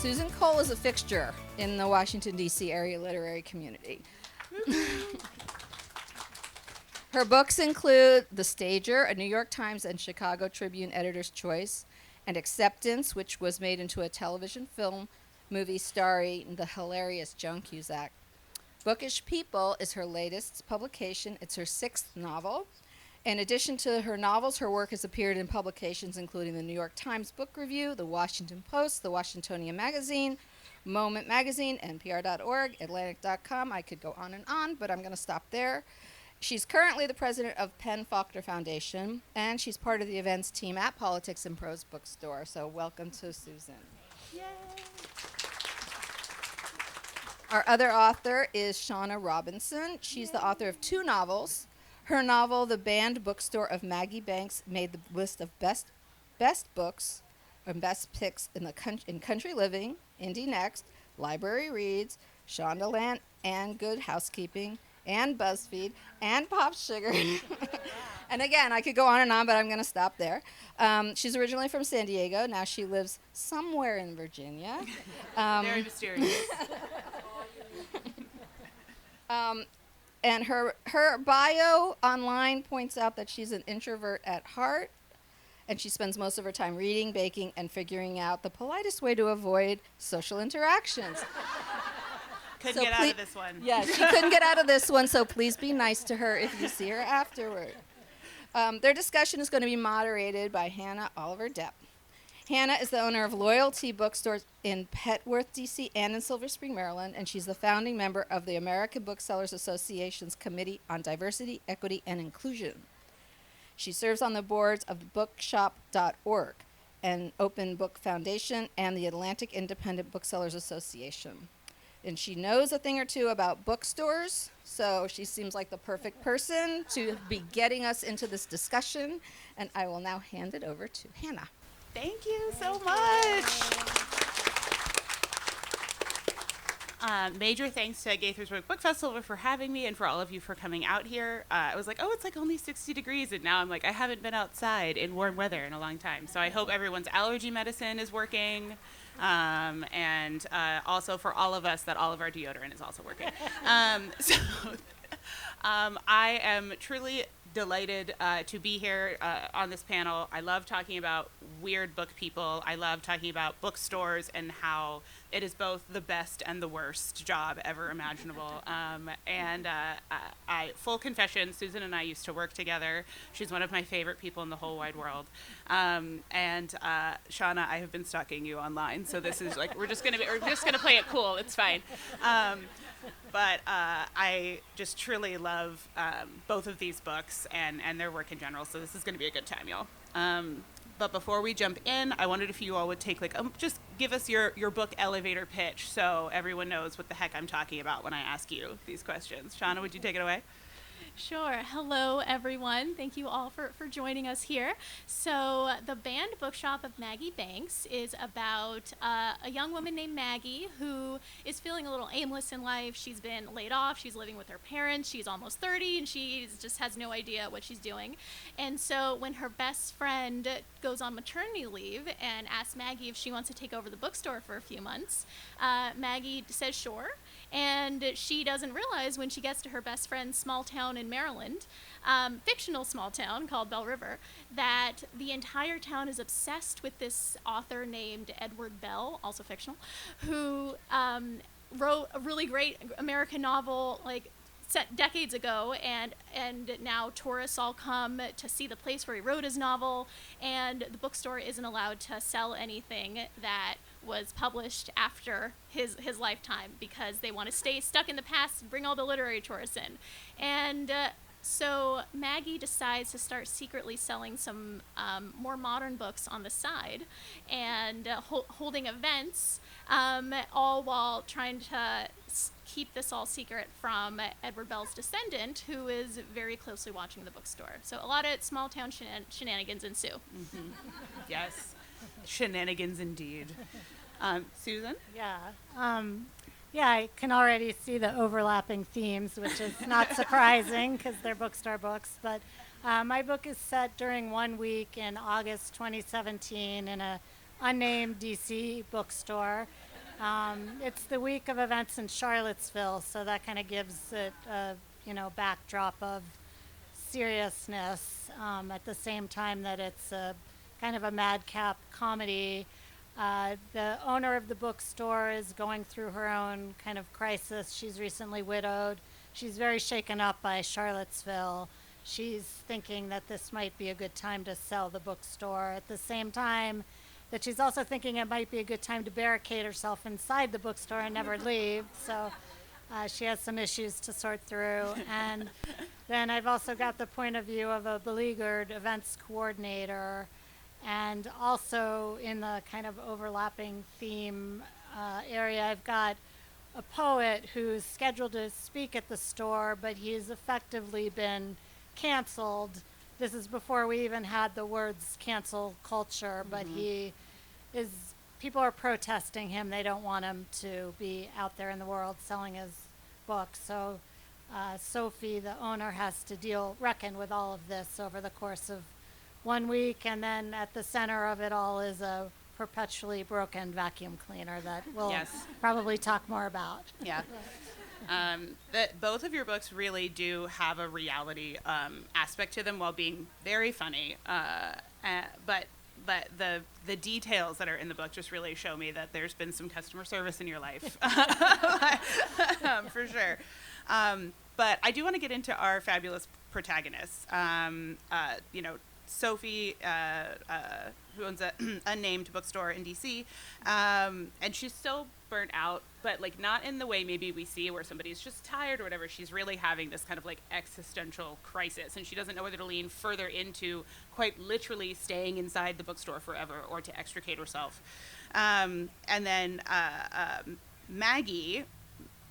Susan Coll is a fixture in the Washington, D.C. area literary community. Her books include The Stager, a New York Times and Chicago Tribune editor's choice, and Acceptance, which was made into a television film movie starring the hilarious Joan Cusack. Bookish People is her latest publication. It's her 6th novel. In addition to her novels, her work has appeared in publications including the New York Times Book Review, the Washington Post, the Washingtonian Magazine, Moment Magazine, NPR.org, Atlantic.com. I could go on, but I'm going to stop there. She's currently the president of Penn Faulkner Foundation, and she's part of the events team at Politics and Prose Bookstore. So welcome to Susan. Yay! Our other author is Shauna Robinson. She's the author of 2 novels. Her novel, The Banned Bookstore of Maggie Banks, made the list of best books and best picks in Country Living, Indie Next, Library Reads, Shondaland, and Good Housekeeping, and BuzzFeed, and Pop Sugar. And again, I could go on, but I'm going to stop there. She's originally from San Diego. Now she lives somewhere in Virginia. Very mysterious. And her bio online points out that she's an introvert at heart, and she spends most of her time reading, baking, and figuring out the politest way to avoid social interactions. Couldn't get out of this one. Yeah, she couldn't get out of this one, so please be nice to her if you see her afterward. Their discussion is going to be moderated by Hannah Oliver Depp. Hannah is the owner of Loyalty Bookstores in Petworth, D.C., and in Silver Spring, Maryland, and she's the founding member of the American Booksellers Association's Committee on Diversity, Equity, and Inclusion. She serves on the boards of the Bookshop.org, an open book foundation, and the Atlantic Independent Booksellers Association. And she knows a thing or two about bookstores, so she seems like the perfect person to be getting us into this discussion, and I will now hand it over to Hannah. Thank you so much. Major thanks to Gaithersburg Book Festival for having me and for all of you for coming out here. I was like, oh, it's like only 60 degrees, and now I'm like, I haven't been outside in warm weather in a long time. So I hope everyone's allergy medicine is working, and also for all of us that all of our deodorant is also working. I am truly delighted to be here on this panel. I love talking about weird book people. I love talking about bookstores and how it is both the best and the worst job ever imaginable. Full confession, Susan and I used to work together. She's one of my favorite people in the whole wide world. Shauna, I have been stalking you online, so this is like we're just gonna play it cool. It's fine. But I just truly love both of these books and their work in general, so this is going to be a good time, y'all. But before we jump in, I wondered if you all would take just give us your book elevator pitch so everyone knows what the heck I'm talking about when I ask you these questions. Shauna, would you take it away? Sure. Hello, everyone. Thank you all for joining us here. So The Banned Bookshop of Maggie Banks is about a young woman named Maggie who is feeling a little aimless in life. She's been laid off. She's living with her parents. She's almost 30, and she just has no idea what she's doing. And so when her best friend goes on maternity leave and asks Maggie if she wants to take over the bookstore for a few months, Maggie says sure. And she doesn't realize when she gets to her best friend's small town in Maryland, fictional small town called Bell River, that the entire town is obsessed with this author named Edward Bell, also fictional, who wrote a really great American novel set decades ago, and now tourists all come to see the place where he wrote his novel, and the bookstore isn't allowed to sell anything that was published after his lifetime because they want to stay stuck in the past and bring all the literary tourists in. And so Maggie decides to start secretly selling some more modern books on the side and holding events, all while trying to keep this all secret from Edward Bell's descendant, who is very closely watching the bookstore. So a lot of small town shenanigans ensue. Mm-hmm. Yes, shenanigans indeed. Susan? Yeah. I can already see the overlapping themes, which is not surprising because they're bookstore books. But my book is set during 1 week in August 2017 in a unnamed DC bookstore. It's the week of events in Charlottesville, so that kind of gives it a backdrop of seriousness at the same time that it's a kind of a madcap comedy. The owner of the bookstore is going through her own kind of crisis. She's recently widowed. She's very shaken up by Charlottesville. She's thinking that this might be a good time to sell the bookstore. At the same time that she's also thinking it might be a good time to barricade herself inside the bookstore and never leave. So she has some issues to sort through. And then I've also got the point of view of a beleaguered events coordinator. And also in the kind of overlapping theme area, I've got a poet who's scheduled to speak at the store, but he's effectively been canceled. This is before we even had the words cancel culture, but people are protesting him. They don't want him to be out there in the world selling his books. So Sophie, the owner, has to reckon with all of this over the course of 1 week, and then at the center of it all is a perpetually broken vacuum cleaner that we'll probably talk more about. Yeah. Both of your books really do have a reality aspect to them while being very funny. But the details that are in the book just really show me that there's been some customer service in your life, for sure. But I do want to get into our fabulous protagonists. Sophie, who owns an unnamed bookstore in DC, and she's so burnt out, but like not in the way maybe we see where somebody's just tired or whatever. She's really having this kind of like existential crisis, and she doesn't know whether to lean further into quite literally staying inside the bookstore forever or to extricate herself. And then Maggie,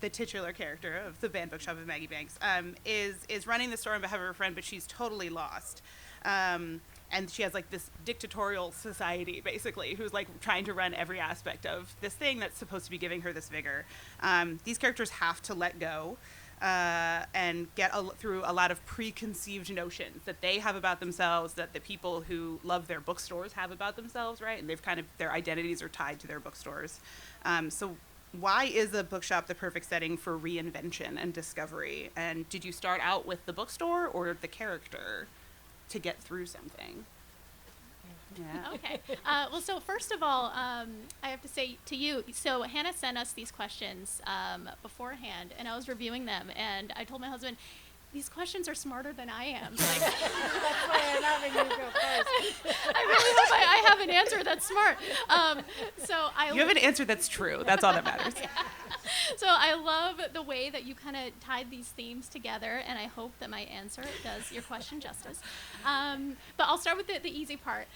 the titular character of the banned bookshop of Maggie Banks, is running the store on behalf of her friend, but she's totally lost. And she has like this dictatorial society basically who's like trying to run every aspect of this thing that's supposed to be giving her this vigor. These characters have to let go and get through a lot of preconceived notions that they have about themselves, that the people who love their bookstores have about themselves, right? And they've their identities are tied to their bookstores. So why is a bookshop the perfect setting for reinvention and discovery? And did you start out with the bookstore or the character to get through something? Yeah. Okay. Well, so first of all, I have to say to you, so Hannah sent us these questions beforehand, and I was reviewing them, and I told my husband, these questions are smarter than I am. Like, That's why I'm having you go first. I really hope I have an answer that's smart. You have an answer that's true. That's all that matters. Yeah. So I love the way that you kind of tied these themes together, and I hope that my answer does your question justice. But I'll start with the easy part.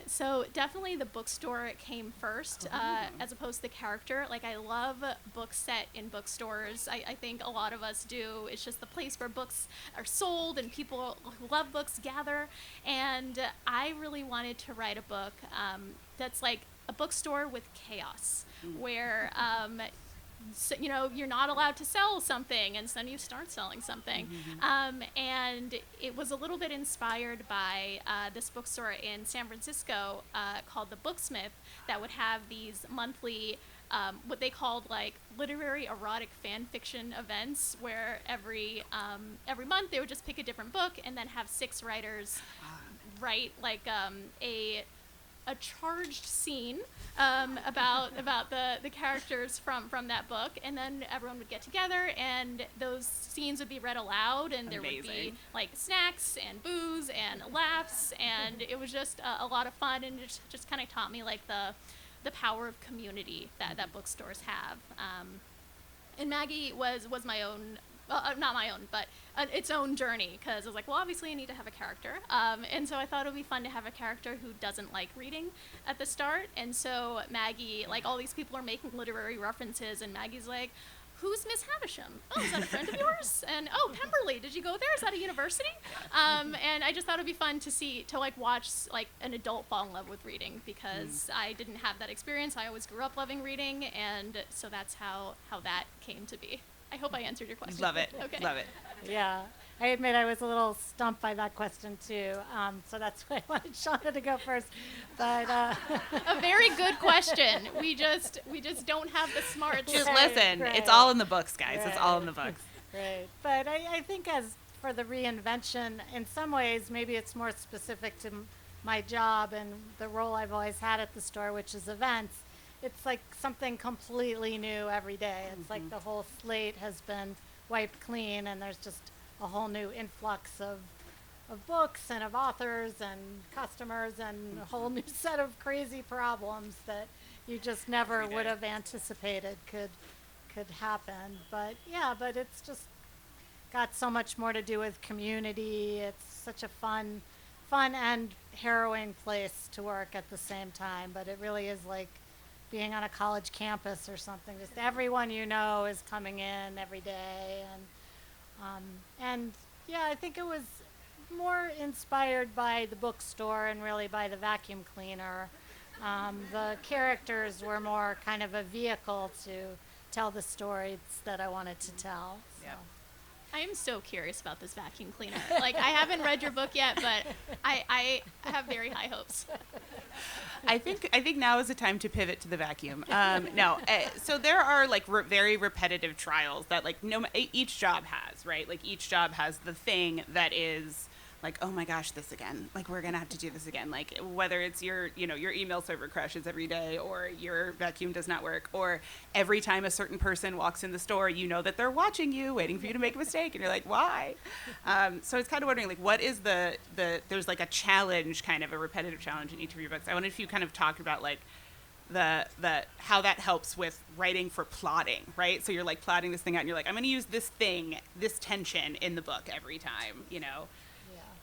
So definitely the bookstore came first, as opposed to the character. Like, I love books set in bookstores. I think a lot of us do. It's just the place where books are sold and people who love books gather. And I really wanted to write a book that's like a bookstore with chaos, where so, you're not allowed to sell something, and then you start selling something. And it was a little bit inspired by this bookstore in San Francisco called the Booksmith, that would have these monthly what they called like literary erotic fan fiction events, where every month they would just pick a different book and then have 6 writers write like a charged scene about the characters from that book, and then everyone would get together and those scenes would be read aloud, and there would be like snacks and booze and laughs, and it was just a lot of fun, and it just kind of taught me like the power of community that bookstores have. And Maggie was my own, not my own, but its own journey, because I was like, well, obviously I need to have a character. And so I thought it would be fun to have a character who doesn't like reading at the start. And so Maggie, like, all these people are making literary references, and Maggie's like, who's Miss Havisham? Oh, is that a friend of yours? And, oh, Pemberley, did you go there? Is that a university? And I just thought it'd be fun to watch like an adult fall in love with reading, because I didn't have that experience. I always grew up loving reading, and so that's how that came to be. I hope I answered your question. Love it. Okay. Love it. Yeah. I admit I was a little stumped by that question too. So that's why I wanted Shauna to go first. But A very good question. We just don't have the smarts. Just Right, listen. right. It's all in the books, guys. It's all Right. in the books. right. But I think as for the reinvention, in some ways, maybe it's more specific to my job and the role I've always had at the store, which is events. It's like something completely new every day. It's like the whole slate has been wiped clean, and there's just a whole new influx of books and of authors and customers and a whole new set of crazy problems that you just never Every day. would have anticipated could happen. But yeah, but it's just got so much more to do with community. It's such a fun and harrowing place to work at the same time. But it really is like being on a college campus or something. Just everyone you know is coming in every day, and yeah, I think it was more inspired by the bookstore and really by the vacuum cleaner. The characters were more kind of a vehicle to tell the stories that I wanted to tell. So. Yep. I am so curious about this vacuum cleaner. Like, I haven't read your book yet, but I have very high hopes. I think now is the time to pivot to the vacuum. So there are like very repetitive trials that like each job has, right? Like each job has the thing that is like, oh my gosh, this again. Like we're gonna have to do this again. Like whether it's your email server crashes every day, or your vacuum does not work, or every time a certain person walks in the store, you know that they're watching you, waiting for you to make a mistake, and you're like, why? So I was kind of wondering, like, what is the there's like a challenge, kind of a repetitive challenge in each of your books. I wondered if you kind of talked about like the how that helps with writing for plotting, right? So you're like plotting this thing out, and you're like, I'm going to use this thing, this tension in the book every time,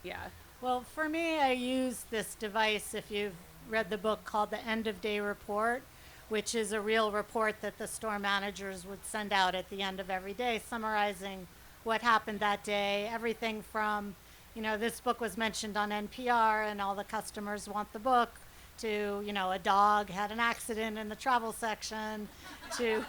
Yeah. Well, for me, I use this device, if you've read the book, called the End of Day Report, which is a real report that the store managers would send out at the end of every day, summarizing what happened that day. Everything from, this book was mentioned on NPR and all the customers want the book, to, a dog had an accident in the travel section, to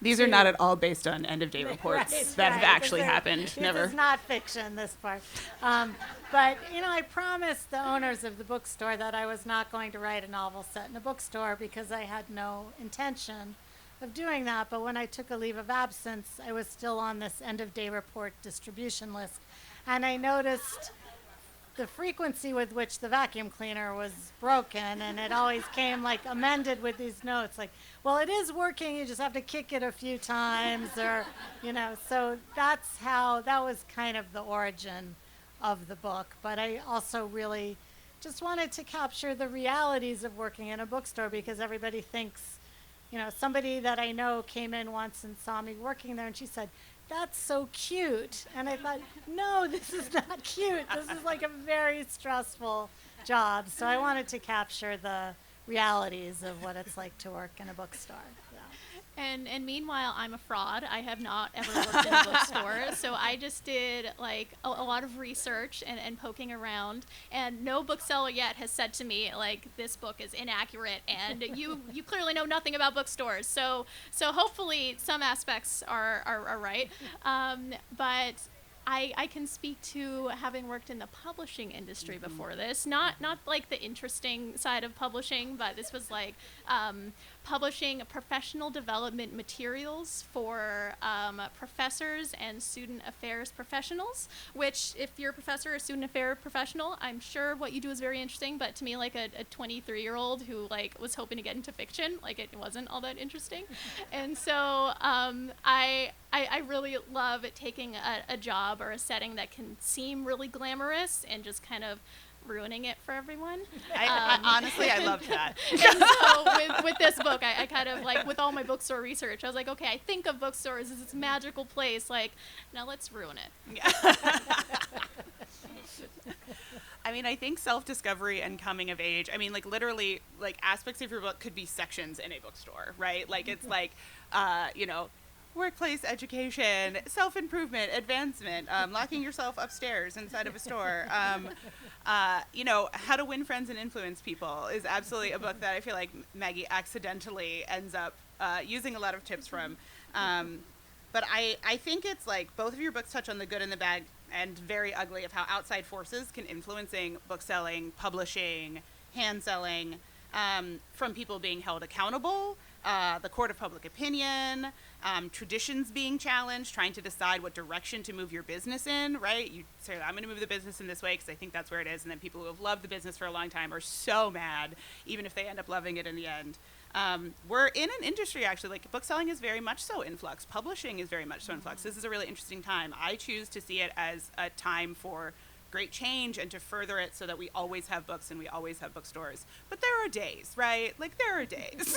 These are not at all based on end-of-day reports that have actually happened. This Never. is not fiction, this part. But, I promised the owners of the bookstore that I was not going to write a novel set in a bookstore because I had no intention of doing that. But when I took a leave of absence, I was still on this end-of-day report distribution list. And I noticed the frequency with which the vacuum cleaner was broken, and it always came like amended with these notes like, well, it is working, you just have to kick it a few times, or so that was kind of the origin of the book. But I also really just wanted to capture the realities of working in a bookstore, because everybody thinks, somebody that I know came in once and saw me working there, and she said, that's so cute. And I thought, no, this is not cute. This is like a very stressful job. So I wanted to capture the realities of what it's like to work in a bookstore. Yeah. And meanwhile, I'm a fraud. I have not ever worked in a bookstore. So I just did like a lot of research and poking around. And no bookseller yet has said to me, like, this book is inaccurate and you clearly know nothing about bookstores. So hopefully some aspects are right. But I can speak to having worked in the publishing industry before this. Not like the interesting side of publishing, but this was like publishing professional development materials for professors and student affairs professionals, which if you're a professor or student affair professional, I'm sure what you do is very interesting, but to me, like a 23-year-old who like was hoping to get into fiction, like it wasn't all that interesting. And so I really love taking a job or a setting that can seem really glamorous and just kind of ruining it for everyone. I honestly, I loved that. And so with this book, I kind of like, with all my bookstore research, I was like, okay, I think of bookstores as this magical place. Like, now let's ruin it. I mean, I think self-discovery and coming of age, I mean, like literally, like aspects of your book could be sections in a bookstore, right? Like it's like, workplace education, self-improvement, advancement, locking yourself upstairs inside of a store. How to win friends and influence people is absolutely a book that I feel like Maggie accidentally ends up using a lot of tips from. But I think it's like both of your books touch on the good and the bad and very ugly of how outside forces can influencing book selling, publishing, hand selling, from people being held accountable, the court of public opinion, traditions being challenged, trying to decide what direction to move your business in, right? You say, I'm going to move the business in this way because I think that's where it is. And then people who have loved the business for a long time are so mad, even if they end up loving it in the end. We're in an industry, actually, like book selling is very much so in flux. Publishing is very much so in flux. This is a really interesting time. I choose to see it as a time for great change and to further it so that we always have books and we always have bookstores. But there are days, right? Like there are days.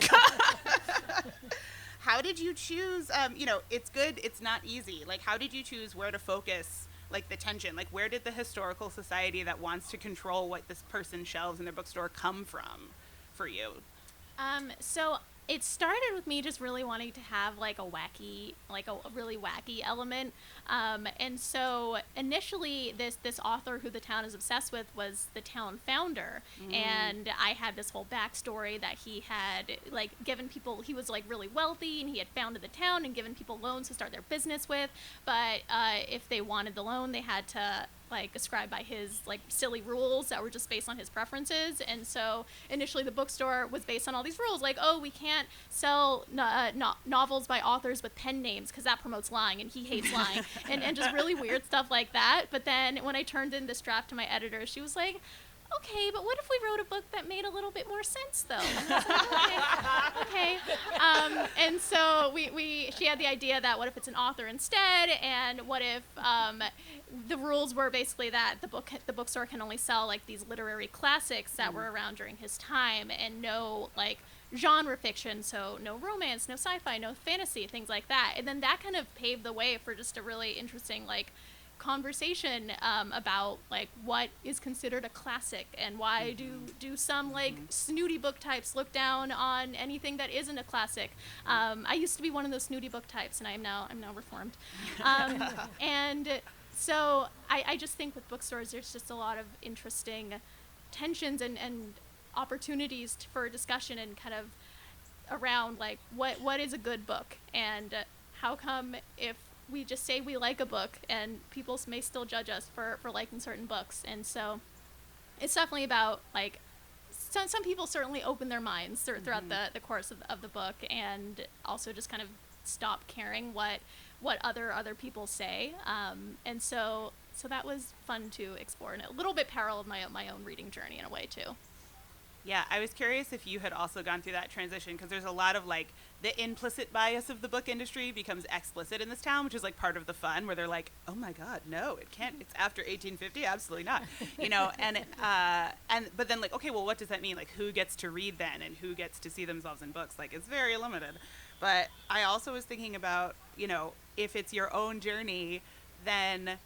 How did you choose, it's good, it's not easy. Like how did you choose where to focus like the tension? Like where did the historical society that wants to control what this person shelves in their bookstore come from for you? So it started with me just really wanting to have like a really wacky element. And so initially this author who the town is obsessed with was the town founder. And I had this whole backstory that he had like given people, he was like really wealthy and he had founded the town and given people loans to start their business with. But if they wanted the loan, they had to like ascribed by his like silly rules that were just based on his preferences. And so initially the bookstore was based on all these rules, like, oh, we can't sell novels by authors with pen names because that promotes lying and he hates lying, and just really weird stuff like that. But then when I turned in this draft to my editor, she was like, okay, but what if we wrote a book that made a little bit more sense, though? And I was like, okay. And so she had the idea that what if it's an author instead, and what if the rules were basically that the bookstore can only sell like these literary classics that were around during his time, and no like genre fiction, so no romance, no sci-fi, no fantasy, things like that. And then that kind of paved the way for just a really interesting like conversation about like what is considered a classic and why do some like snooty book types look down on anything that isn't a classic. I used to be one of those snooty book types, and I'm now reformed. And so I just think with bookstores there's just a lot of interesting tensions and opportunities for discussion and kind of around like what is a good book, and how come if we just say we like a book and people may still judge us for liking certain books. And so it's definitely about like some people certainly open their minds throughout the course of the book, and also just kind of stop caring what other people say. And so that was fun to explore, and a little bit paralleled my own reading journey in a way too. Yeah, I was curious if you had also gone through that transition, because there's a lot of like the implicit bias of the book industry becomes explicit in this town, which is like part of the fun, where they're like, oh my God, no, it can't, it's after 1850, absolutely not, and but then like, okay, well, what does that mean? Like, who gets to read then, and who gets to see themselves in books? Like, it's very limited. But I also was thinking about, if it's your own journey, then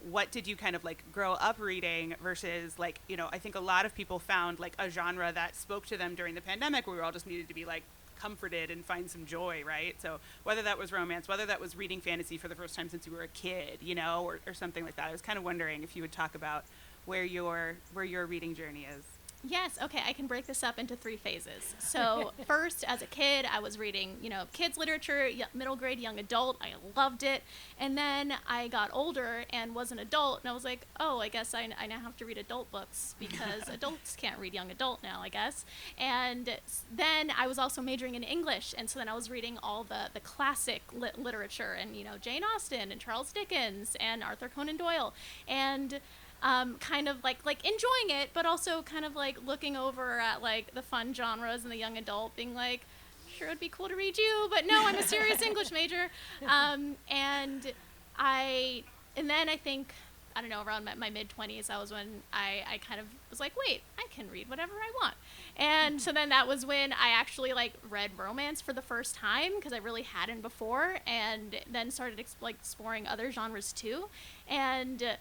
what did you kind of like grow up reading versus like, I think a lot of people found like a genre that spoke to them during the pandemic, where we all just needed to be like comforted and find some joy, right? So whether that was romance, whether that was reading fantasy for the first time since you were a kid, or something like that. I was kind of wondering if you would talk about where your reading journey is. Yes, okay, I can break this up into 3 phases. So first, as a kid, I was reading, kids literature, middle grade, young adult. I loved it. And then I got older and was an adult, and I was like, oh, I guess I now have to read adult books because adults can't read young adult now, I guess. And then I was also majoring in English, and so then I was reading all the classic literature, and, Jane Austen and Charles Dickens and Arthur Conan Doyle. And kind of like enjoying it, but also kind of like looking over at like the fun genres and the young adult, being like, sure, it'd be cool to read you, but no, I'm a serious English major. And then I think, I don't know, around my mid-20s, that was when I kind of was like, wait, I can read whatever I want. And so then that was when I actually like read romance for the first time, because I really hadn't before, and then started exploring other genres too. And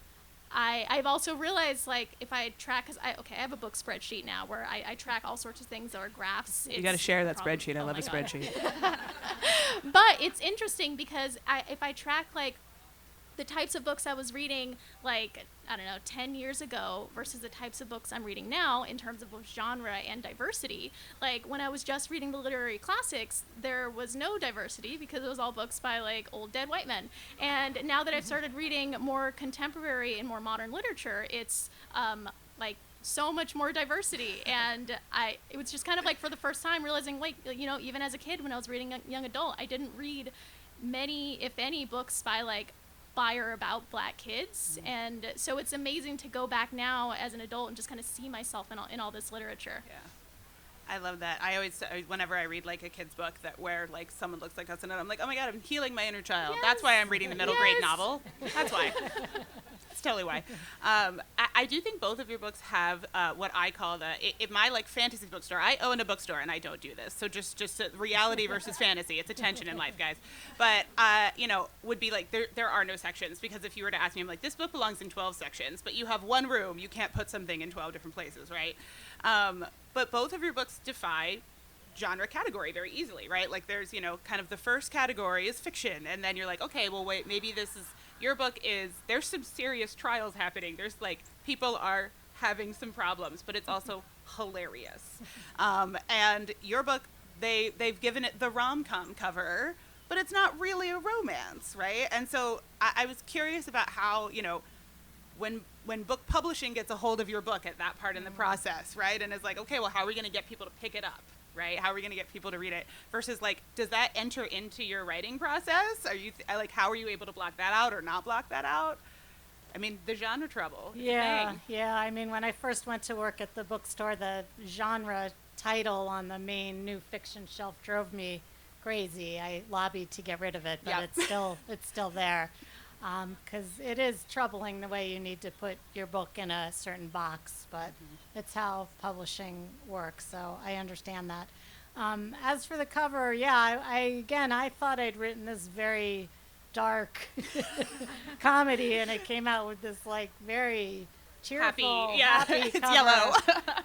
I've also realized, like, if I track, because I have a book spreadsheet now where I track all sorts of things that are graphs. You got to share that spreadsheet. I love a spreadsheet. But it's interesting because if I track, like, the types of books I was reading, like, I don't know, 10 years ago versus the types of books I'm reading now in terms of both genre and diversity. Like, when I was just reading the literary classics, there was no diversity because it was all books by, like, old dead white men. And now that I've started reading more contemporary and more modern literature, it's, like, so much more diversity. And it was just kind of like for the first time realizing, wait, you know, even as a kid when I was reading young adult, I didn't read many, if any, books by, like, or about black kids. And so it's amazing to go back now as an adult and just kind of see myself in all this literature. Yeah, I love that. I always, whenever I read like a kid's book where like someone looks like us in it, I'm like, oh my god, I'm healing my inner child. Yes. That's why I'm reading the middle grade novel. That's why. That's totally why. I do think both of your books have what I call in my like fantasy bookstore. I own a bookstore and I don't do this. So just reality versus fantasy. It's a tension in life, guys. But you know, would be like there are no sections, because if you were to ask me, I'm like, this book belongs in 12 sections, but you have one room. You can't put something in 12 different places, right? But both of your books defy genre category very easily, right? Like there's, you know, kind of the first category is fiction, and then you're like, okay, well wait, maybe your book is, there's some serious trials happening. There's like, people are having some problems, but it's also hilarious. And your book, they've given it the rom-com cover, but it's not really a romance, right? And so I was curious about how, you know, when book publishing gets a hold of your book at that part in the process, right? And it's like, okay, well, how are we going to get people to pick it up, right? How are we going to get people to read it? Versus like, does that enter into your writing process? Are you like, how are you able to block that out or not block that out? I mean, the genre trouble. Yeah. I mean, when I first went to work at the bookstore, the genre title on the main new fiction shelf drove me crazy. I lobbied to get rid of it, but it's still there. Because it is troubling the way you need to put your book in a certain box, but it's how publishing works, so I understand that. As for the cover, I thought I'd written this very dark comedy, and it came out with this like very cheerful, happy it's cover. yellow.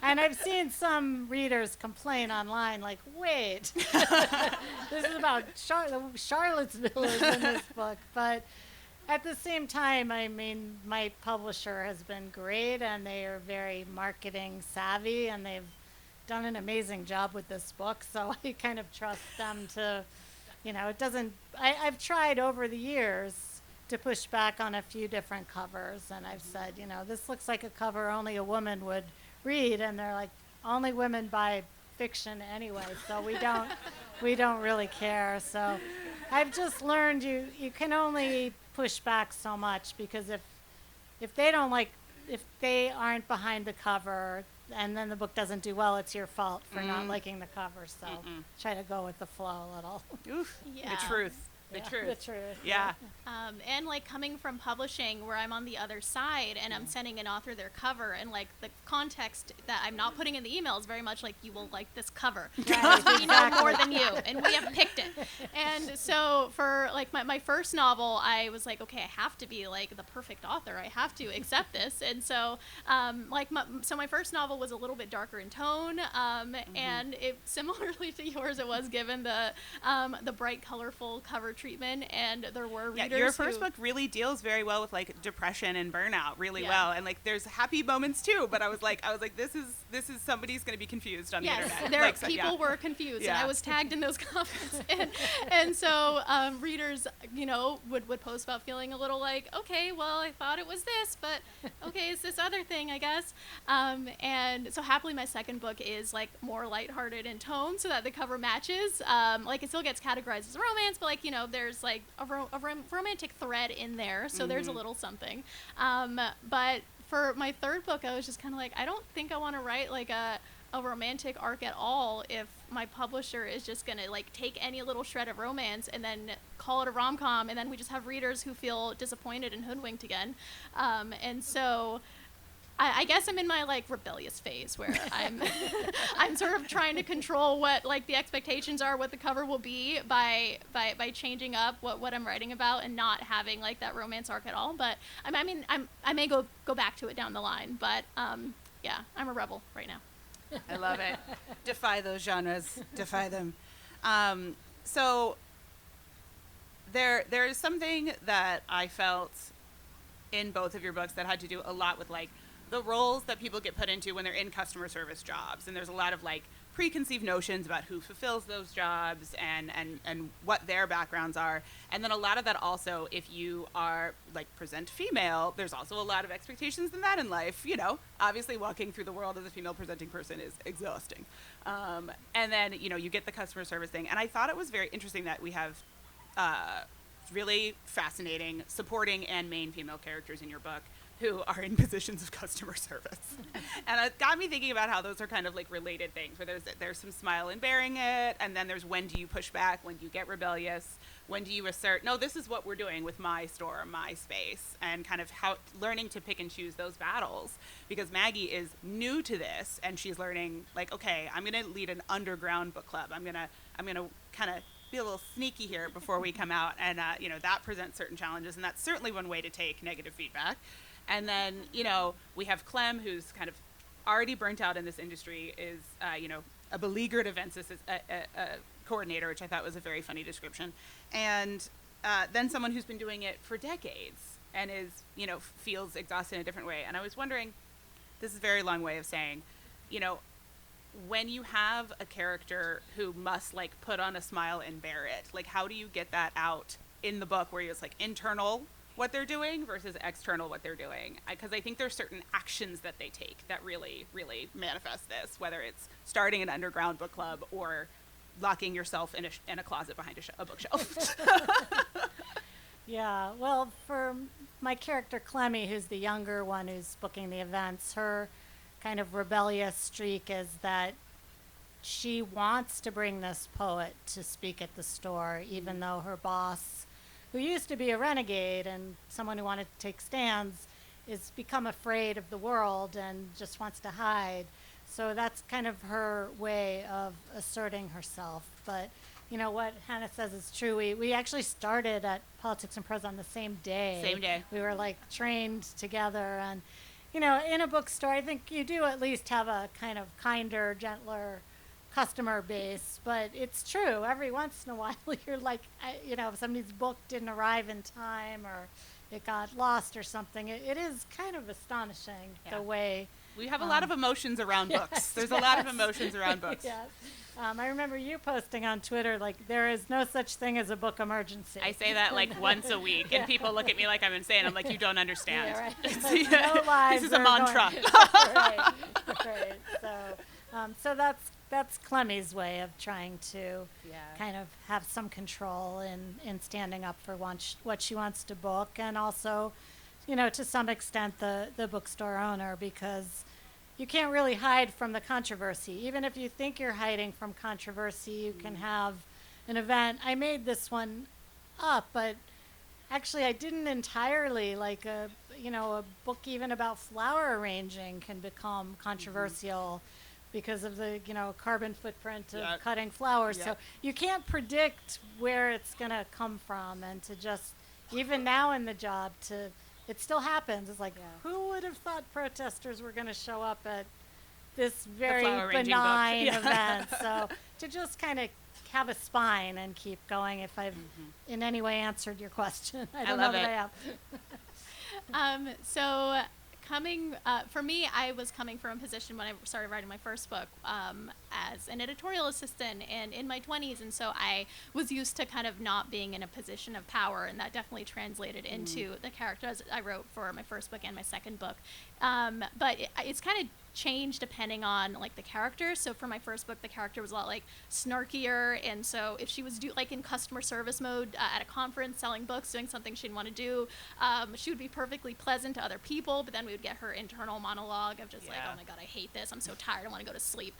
And I've seen some readers complain online, like, wait, this is about Charlottesville is in this book, but at the same time, I mean, my publisher has been great, and they are very marketing savvy, and they've done an amazing job with this book. So I kind of trust them to, you know, I've tried over the years to push back on a few different covers, and I've said, you know, this looks like a cover only a woman would read, and they're like, only women buy fiction anyway, so we don't really care. So I've just learned you can only push back so much, because if they aren't behind the cover and then the book doesn't do well, it's your fault for not liking the cover. So try to go with the flow a little. Oof. Yeah. The truth. The truth. Yeah. And like coming from publishing where I'm on the other side and I'm sending an author their cover, and like the context that I'm not putting in the email is very much like, you will like this cover. Right. We know more than you, and we have picked it. And so for like my first novel, I was like, okay, I have to be like the perfect author. I have to accept this. And so my first novel was a little bit darker in tone, and it similarly to yours, it was given the bright, colorful cover treatment, and there were readers your first book really deals very well with like depression and burnout really well, and like there's happy moments too, but I was like this is somebody's going to be confused on the internet. People were confused, and I was tagged in those comments, and so readers, you know, would post about feeling a little like, okay, well, I thought it was this, but okay, it's this other thing, I guess. And so happily my second book is like more lighthearted in tone, so that the cover matches. Like it still gets categorized as romance, but like, you know, there's like a romantic thread in there, so there's a little something. But for my third book, I was just kind of like, I don't think I want to write like a romantic arc at all if my publisher is just going to like take any little shred of romance and then call it a rom-com, and then we just have readers who feel disappointed and hoodwinked again. And so I guess I'm in my like rebellious phase where I'm sort of trying to control what like the expectations are, what the cover will be by changing up what I'm writing about and not having like that romance arc at all. But I mean I may go back to it down the line, but yeah, I'm a rebel right now. I love it. Defy those genres. Defy them. So there is something that I felt in both of your books that had to do a lot with like the roles that people get put into when they're in customer service jobs, and there's a lot of like preconceived notions about who fulfills those jobs and what their backgrounds are. And then a lot of that also, if you are like present female, there's also a lot of expectations in that in life. You know, obviously walking through the world as a female presenting person is exhausting. And then, you know, you get the customer service thing. And I thought it was very interesting that we have really fascinating supporting and main female characters in your book who are in positions of customer service. And it got me thinking about how those are kind of like related things, where there's some smile in bearing it, and then there's when do you push back, when do you get rebellious, when do you assert, no, this is what we're doing with my store, my space, and kind of how learning to pick and choose those battles. Because Maggie is new to this, and she's learning like, okay, I'm gonna lead an underground book club. I'm gonna kind of be a little sneaky here before we come out, and you know, that presents certain challenges, and that's certainly one way to take negative feedback. And then, you know, we have Clem, who's kind of already burnt out in this industry, is, you know, a beleaguered events coordinator, which I thought was a very funny description. And then someone who's been doing it for decades and is, you know, feels exhausted in a different way. And I was wondering, this is a very long way of saying, you know, when you have a character who must, like, put on a smile and bear it, like, how do you get that out in the book where it's, like, internal what they're doing versus external what they're doing? Because I think there's certain actions that they take that really, really manifest this, whether it's starting an underground book club or locking yourself in a closet behind a bookshelf. Yeah, well, for my character Clemmy, who's the younger one who's booking the events, her kind of rebellious streak is that she wants to bring this poet to speak at the store, even though her boss, who used to be a renegade and someone who wanted to take stands, is become afraid of the world and just wants to hide. So that's kind of her way of asserting herself. But, you know, what Hannah says is true. We actually started at Politics and Prose on the same day. Same day. We were, like, trained together. And, you know, in a bookstore, I think you do at least have a kind of kinder, gentler customer base, but it's true. Every once in a while, you're like, you know, if somebody's book didn't arrive in time or it got lost or something, it is kind of astonishing the way. We have a lot of emotions around books. There's a lot of emotions around books. Yes. I remember you posting on Twitter, like, there is no such thing as a book emergency. I say that like once a week, and people look at me like I'm insane. I'm like, you don't understand. Yeah, right. No lives this is a mantra. Right. So that's Clemmy's way of trying to kind of have some control in standing up for what she wants to book, and also, you know, to some extent the bookstore owner, because you can't really hide from the controversy. Even if you think you're hiding from controversy, you can have an event. I made this one up, but actually I didn't entirely. Like a book even about flower arranging can become controversial because of the, you know, carbon footprint of cutting flowers. So you can't predict where it's going to come from, and to just, even now in the job, it still happens. It's like, who would have thought protesters were going to show up at this very benign event? So to just kind of have a spine and keep going. If I've in any way answered your question, I don't know that I have. So for me, I was coming from a position when I started writing my first book as an editorial assistant and in my 20s, and so I was used to kind of not being in a position of power, and that definitely translated into the characters I wrote for my first book and my second book. But it's kind of changed depending on like the character. So for my first book, the character was a lot like snarkier, and so if she was like in customer service mode at a conference selling books, doing something she didn't want to do, she would be perfectly pleasant to other people, but then we would get her internal monologue of just like, oh my god, I hate this, I'm so tired, I want to go to sleep.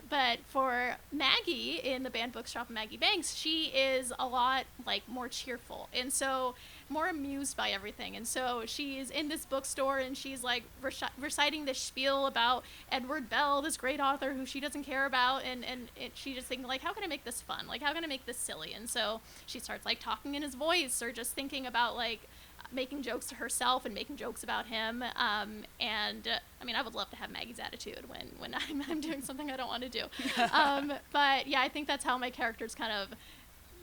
But for Maggie in the banned bookshop of Maggie Banks, she is a lot like more cheerful, and so more amused by everything. And so she's in this bookstore and she's like reciting this spiel about Edward Bell, this great author who she doesn't care about, and she just thinking like, how can I make this fun, like how can I make this silly? And so she starts like talking in his voice, or just thinking about like making jokes to herself and making jokes about him. I mean, I would love to have Maggie's attitude when I'm doing something I don't want to do. But yeah, I think that's how my characters kind of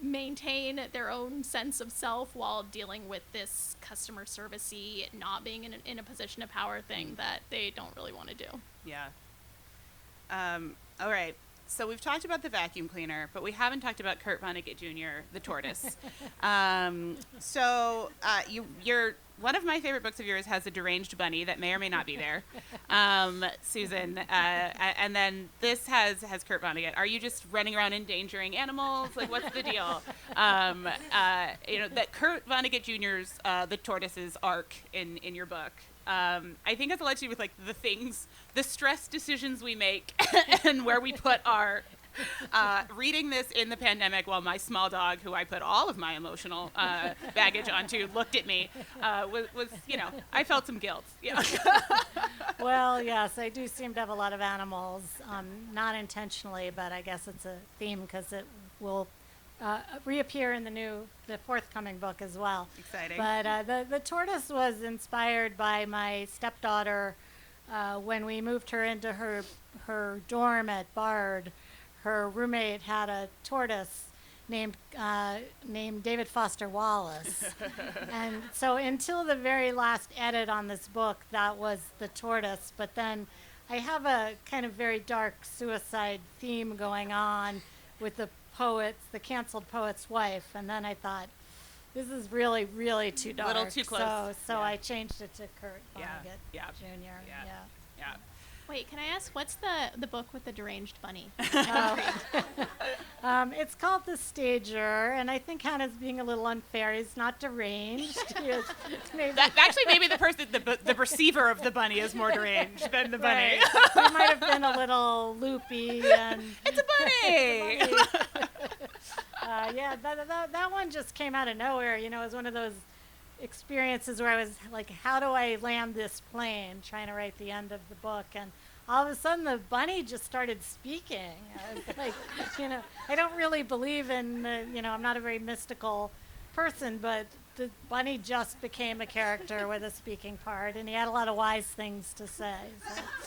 maintain their own sense of self while dealing with this customer servicey, not being in a position of power thing that they don't really want to do. Yeah. All right. So we've talked about the vacuum cleaner, but we haven't talked about Kurt Vonnegut Jr., the tortoise. You're one of my favorite books of yours has a deranged bunny that may or may not be there, Susan. And then this has Kurt Vonnegut. Are you just running around endangering animals? Like, what's the deal? That Kurt Vonnegut Jr.'s The Tortoise's arc in your book. I think has a lot to do with like the stress decisions we make and where we put our reading this in the pandemic while my small dog, who I put all of my emotional baggage onto, looked at me, was I felt some guilt. Yeah. Well, yes, I do seem to have a lot of animals, not intentionally, but I guess it's a theme because it will reappear in the forthcoming book as well. Exciting. But the tortoise was inspired by my stepdaughter when we moved her into her dorm at Bard. Her roommate had a tortoise named David Foster Wallace. And so until the very last edit on this book, that was the tortoise. But then I have a kind of very dark suicide theme going on with the canceled poet's wife, and then I thought, this is really, really too dark. A little too close. So Yeah. I changed it to Kurt Vonnegut Jr. Yeah. Wait, can I ask, what's the book with the deranged bunny? It's called The Stager, and I think Hannah's being a little unfair. He's not deranged. He is maybe Maybe the person, the receiver of the bunny is more deranged than the bunny. Right. He might have been a little loopy. And It's a bunny! That one just came out of nowhere. It was one of those experiences where I was like, how do I land this plane, trying to write the end of the book, and all of a sudden the bunny just started speaking. I was like, I don't really believe in, I'm not a very mystical person, but the bunny just became a character with a speaking part, and he had a lot of wise things to say.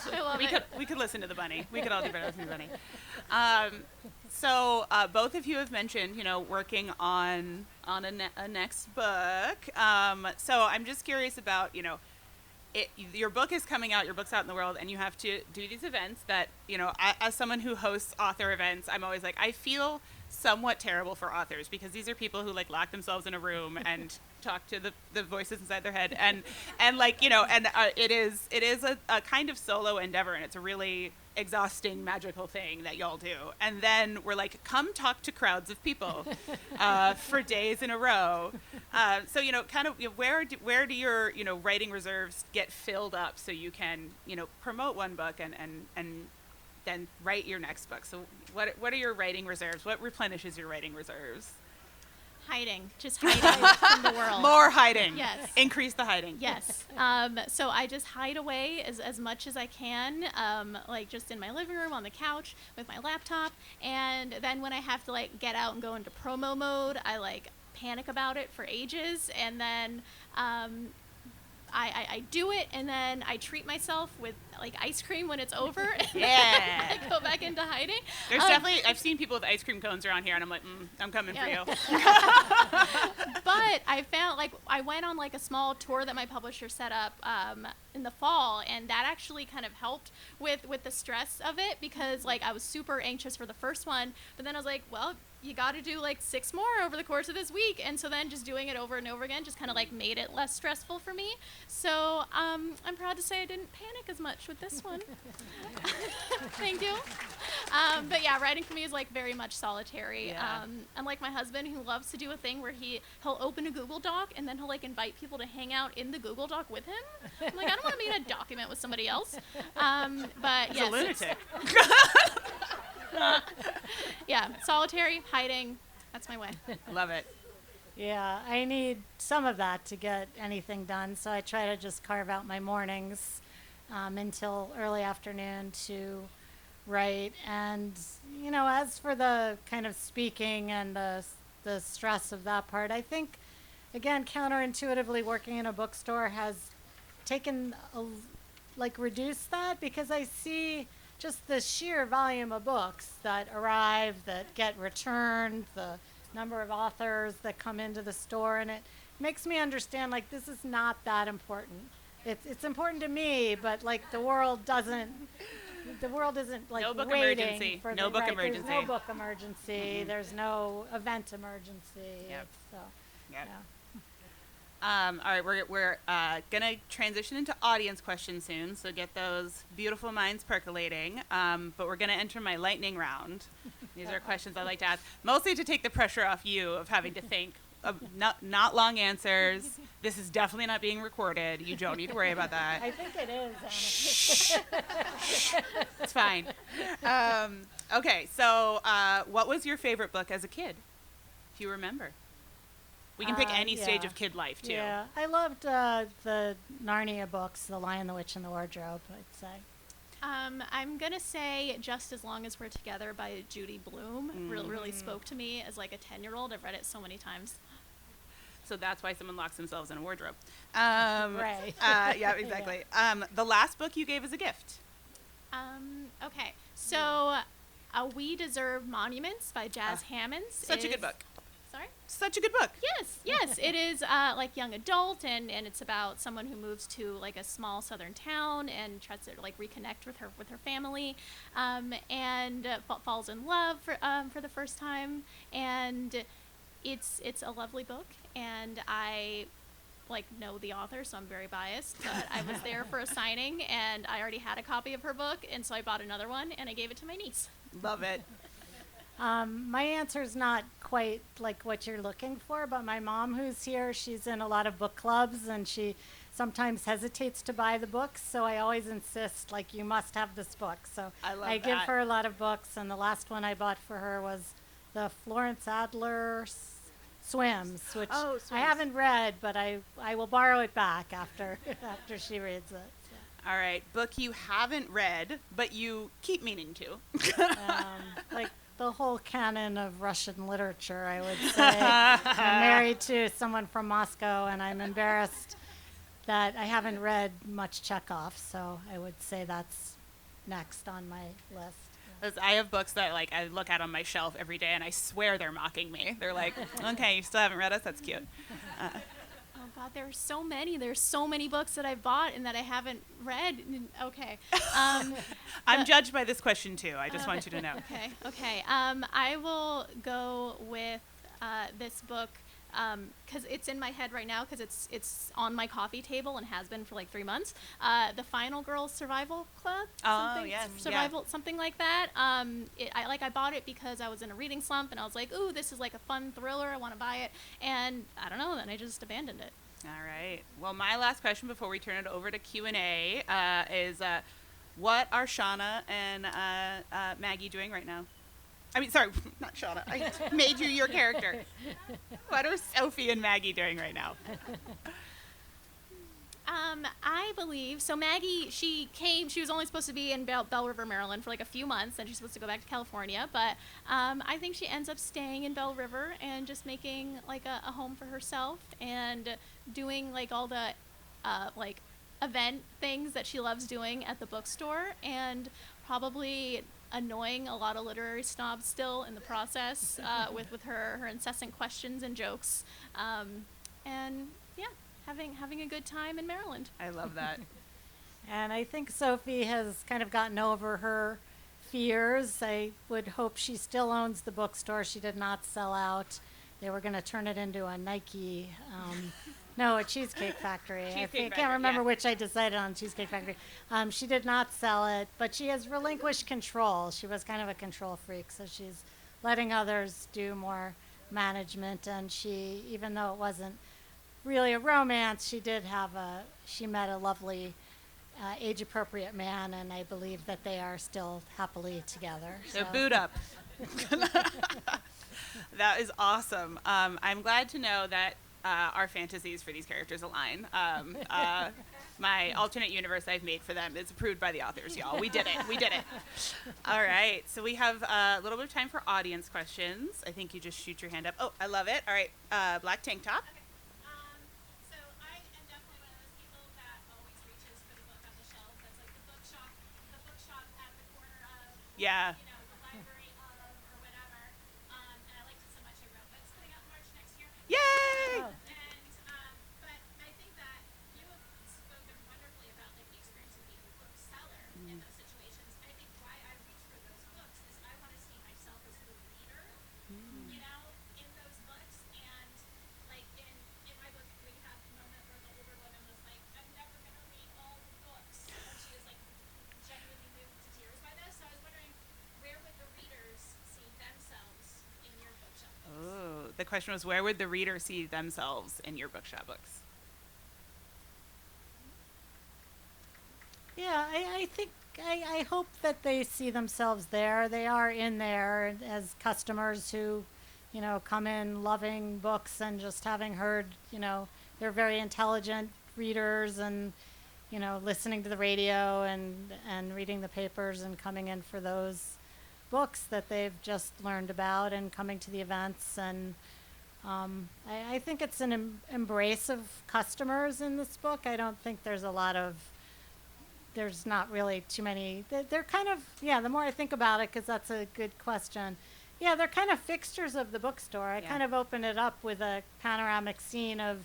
So. I love it. We could listen to the bunny. We could all do better listening to the bunny. So both of you have mentioned, working on a next book. So I'm just curious about, your book is coming out, your book's out in the world, and you have to do these events that, as someone who hosts author events, I'm always like, I feel somewhat terrible for authors because these are people who like lock themselves in a room and talk to the voices inside their head, and it is a kind of solo endeavor, and it's a really exhausting magical thing that y'all do, and then we're like, come talk to crowds of people for days in a row. So where do your writing reserves get filled up so you can promote one book and then write your next book? So what are your writing reserves? What replenishes your writing reserves? Hiding. Just hiding from the world. More hiding. Yes. Increase the hiding. Yes. So I just hide away as much as I can, like just in my living room on the couch with my laptop. And then when I have to like get out and go into promo mode, I like panic about it for ages. And then I do it, and then I treat myself with like ice cream when it's over, and Yeah. I go back into hiding. There's definitely, I've seen people with ice cream cones around here, and I'm like, I'm coming for you. But I found, like, I went on like a small tour that my publisher set up in the fall, and that actually kind of helped with the stress of it, because like I was super anxious for the first one, but then I was like, well, you got to do like 6 more over the course of this week, and so then just doing it over and over again just kind of like made it less stressful for me. So I'm proud to say I didn't panic as much with this one. Thank you. But yeah, writing for me is like very much solitary. Yeah. Unlike my husband, who loves to do a thing where he'll open a Google Doc and then he'll like invite people to hang out in the Google Doc with him. I'm like, I don't want to be in a document with somebody else. But He's yes, a lunatic. yeah, solitary, hiding. That's my way. Love it. Yeah, I need some of that to get anything done, so I try to just carve out my mornings until early afternoon to write. And, as for the kind of speaking and the stress of that part, I think, again, counterintuitively, working in a bookstore has taken, reduced that, because I see just the sheer volume of books that arrive, that get returned, the number of authors that come into the store, and it makes me understand, like, this is not that important. It's important to me, but like the world isn't like No book waiting emergency. for No the, book right, emergency. There's no book emergency. There's no event emergency. Yep. So, Yep. yeah. All right, we're gonna transition into audience questions soon, so get those beautiful minds percolating. But we're gonna enter my lightning round. These are questions I like to ask, mostly to take the pressure off you of having to think. Not long answers. This is definitely not being recorded. You don't need to worry about that. I think it is, Anna. It's fine. Okay, so what was your favorite book as a kid, if you remember? We can pick any stage of kid life, too. Yeah, I loved the Narnia books, The Lion, the Witch, and the Wardrobe, I'd say. I'm going to say Just as Long as We're Together by Judy Blume really spoke to me as like a 10-year-old. I've read it so many times. So that's why someone locks themselves in a wardrobe. Right. Yeah, exactly. The last book you gave as a gift. Okay, so We Deserve Monuments by Jazz Hammonds. Such a good book. Sorry? Such a good book. Yes, it is like young adult, and it's about someone who moves to like a small southern town and tries to like reconnect with her family, and falls in love for the first time, and it's a lovely book, and I like know the author, so I'm very biased, but I was there for a signing, and I already had a copy of her book, and so I bought another one, and I gave it to my niece. Love it. My answer is not quite like what you're looking for, but my mom, who's here, she's in a lot of book clubs, and she sometimes hesitates to buy the books, so I always insist, like, you must have this book. So I give her a lot of books, and the last one I bought for her was the Florence Adler Swims, which Swims. I haven't read, but I will borrow it back after she reads it. All right, book you haven't read, but you keep meaning to. Like the whole canon of Russian literature, I would say. I'm married to someone from Moscow, and I'm embarrassed that I haven't read much Chekhov, so I would say that's next on my list. 'Cause I have books that like I look at on my shelf every day, and I swear they're mocking me. They're like, "Okay, you still haven't read us? That's cute." Oh God, there's so many. There's so many books that I've bought and that I haven't read. Okay. I'm judged by this question too. I just want you to know. Okay. I will go with this book because it's in my head right now because it's on my coffee table and has been for like 3 months. The Final Girls Survival Club. Something like that. I bought it because I was in a reading slump and I was like, ooh, this is like a fun thriller. I want to buy it, and I don't know. Then I just abandoned it. All right. Well, my last question before we turn it over to Q&A is, what are Shauna and Maggie doing right now? I mean, sorry, not Shauna. I made you your character. What are Sophie and Maggie doing right now? I believe so. Maggie, she was only supposed to be in Belle River, Maryland for like a few months, and she's supposed to go back to California. But I think she ends up staying in Belle River and just making like a home for herself and doing like all the like event things that she loves doing at the bookstore, and probably annoying a lot of literary snobs still in the process with her incessant questions and jokes, and yeah, having a good time in Maryland. I love that. And I think Sophie has kind of gotten over her fears. I would hope she still owns the bookstore. She did not sell out. They were going to turn it into a Nike, a Cheesecake Factory. I can't remember which I decided on, Cheesecake Factory. She did not sell it, but she has relinquished control. She was kind of a control freak, so she's letting others do more management. And she, even though it wasn't really a romance, she met a lovely age-appropriate man, and I believe that they are still happily together. So boot up. That is awesome. I'm glad to know that our fantasies for these characters align. My alternate universe I've made for them is approved by the authors, y'all. We did it. All right, so we have a little bit of time for audience questions. I think you just shoot your hand up. Oh, I love it. All right, black tank top. So I am definitely one of those people that always reaches for the book on the shelf. That's like the bookshop at the corner of Yeah. the library of or whatever. And I liked it so much I wrote it. question was, where would the reader see themselves in your Bookshop books? Yeah, I think I hope that they see themselves there. They are in there as customers who, come in loving books and just having heard, they're very intelligent readers and, listening to the radio and reading the papers and coming in for those books that they've just learned about and coming to the events. And I think it's an embrace of customers in this book. I don't think there's not really too many. They're kind of, the more I think about it, because that's a good question. Yeah, they're kind of fixtures of the bookstore. I kind of open it up with a panoramic scene of,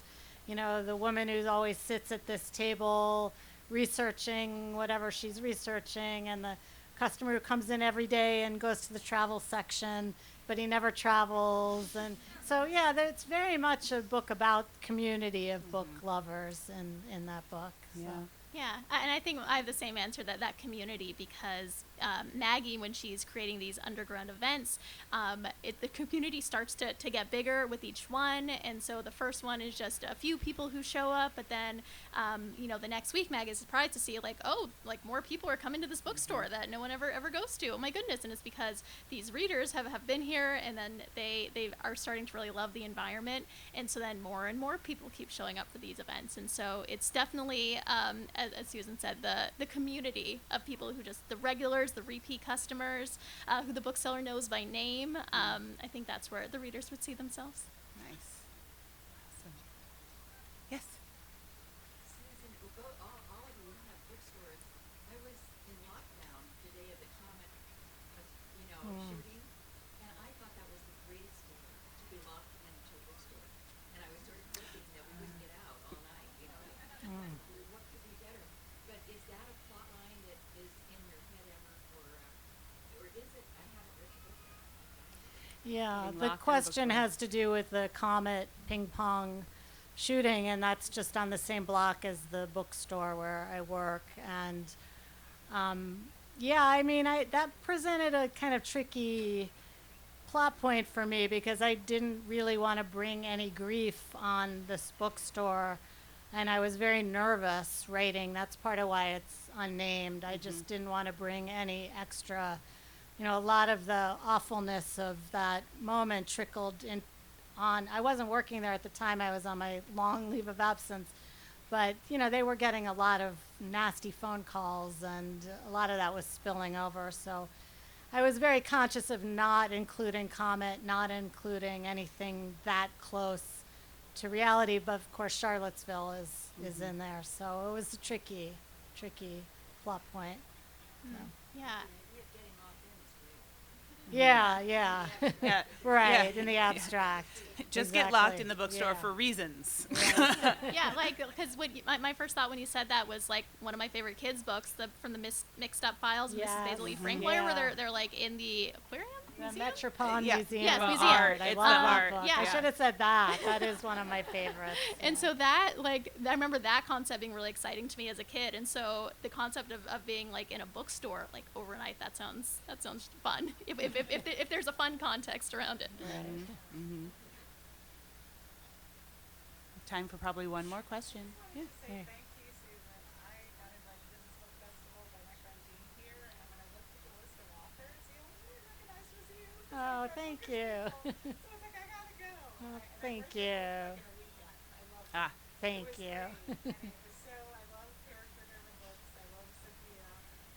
the woman who always sits at this table researching whatever she's researching, and the customer who comes in every day and goes to the travel section, but he never travels. And so, it's very much a book about community of book lovers in that book. Yeah. So. Yeah, and I think I have the same answer, that community, because Maggie, when she's creating these underground events, the community starts to get bigger with each one, and so the first one is just a few people who show up, but then, the next week Maggie is surprised to see, more people are coming to this bookstore that no one ever goes to. Oh my goodness, and it's because these readers have been here, and then they are starting to really love the environment, and so then more and more people keep showing up for these events, and so it's definitely, as Susan said, the community of people who just, the regulars, the repeat customers, who the bookseller knows by name. I think that's where the readers would see themselves. Nice. Awesome. Yes. Susan, all of you have bookstores. I was in lockdown the day of the comic, shooting, and I thought that was the greatest thing, to be locked into a bookstore. And I was sort of hoping that we wouldn't get out all night, What could be better? But is that a plot line that is in your head ever, or is it? I haven't read the book yet. Yeah, Being the locked in a question bookstore. has to do with the Comet ping pong shooting, and that's just on the same block as the bookstore where I work. And that presented a kind of tricky plot point for me, because I didn't really want to bring any grief on this bookstore, and I was very nervous writing. That's part of why it's unnamed. I just didn't want to bring any extra. A lot of the awfulness of that moment trickled in on. I wasn't working there at the time. I was on my long leave of absence. But, they were getting a lot of nasty phone calls, and a lot of that was spilling over. So I was very conscious of not including Comet, not including anything that close to reality. But, of course, Charlottesville is in there. So it was a tricky plot point. So. Yeah. Getting locked in is great. Yeah, Yeah. right, Yeah. in the abstract. Just get locked Exactly. in the bookstore Yeah. for reasons. Yeah, because my first thought when you said that was one of my favorite kids' books, from the Mixed Up Files of Mrs. Yes. Basil E. Frankweiler, Yeah. where they're in the aquarium The museum. Metropolitan Yeah. Museum Yes, of museum. Art. I It's love the that art. book. Yeah. I should have said that. That is one of my favorites. And so that, I remember that concept being really exciting to me as a kid. And so the concept of being in a bookstore overnight, that sounds fun. If there's a fun context around it. Right. Time for probably one more question. Yeah. Yeah. Thank you, Susan. I got invited to this book festival by my friend Dean here, and when I looked at the list of authors, the only one I recognized was you. Oh, thank you. So I was like, I gotta go. Oh, And I thank first you. started in a weekend. I loved it. Ah. Thank It was you. great, and it was so, I love character-driven books. I love Sophia,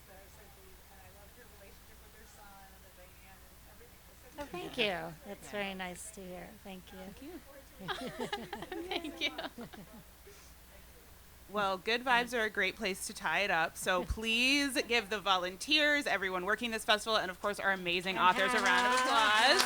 and I loved her relationship with her son and the band and everything. It was so Oh, good. thank you. That's very nice to hear. Thank you. Thank you. Well, good vibes are a great place to tie it up. So please give the volunteers, everyone working this festival, and of course our amazing authors a round of applause.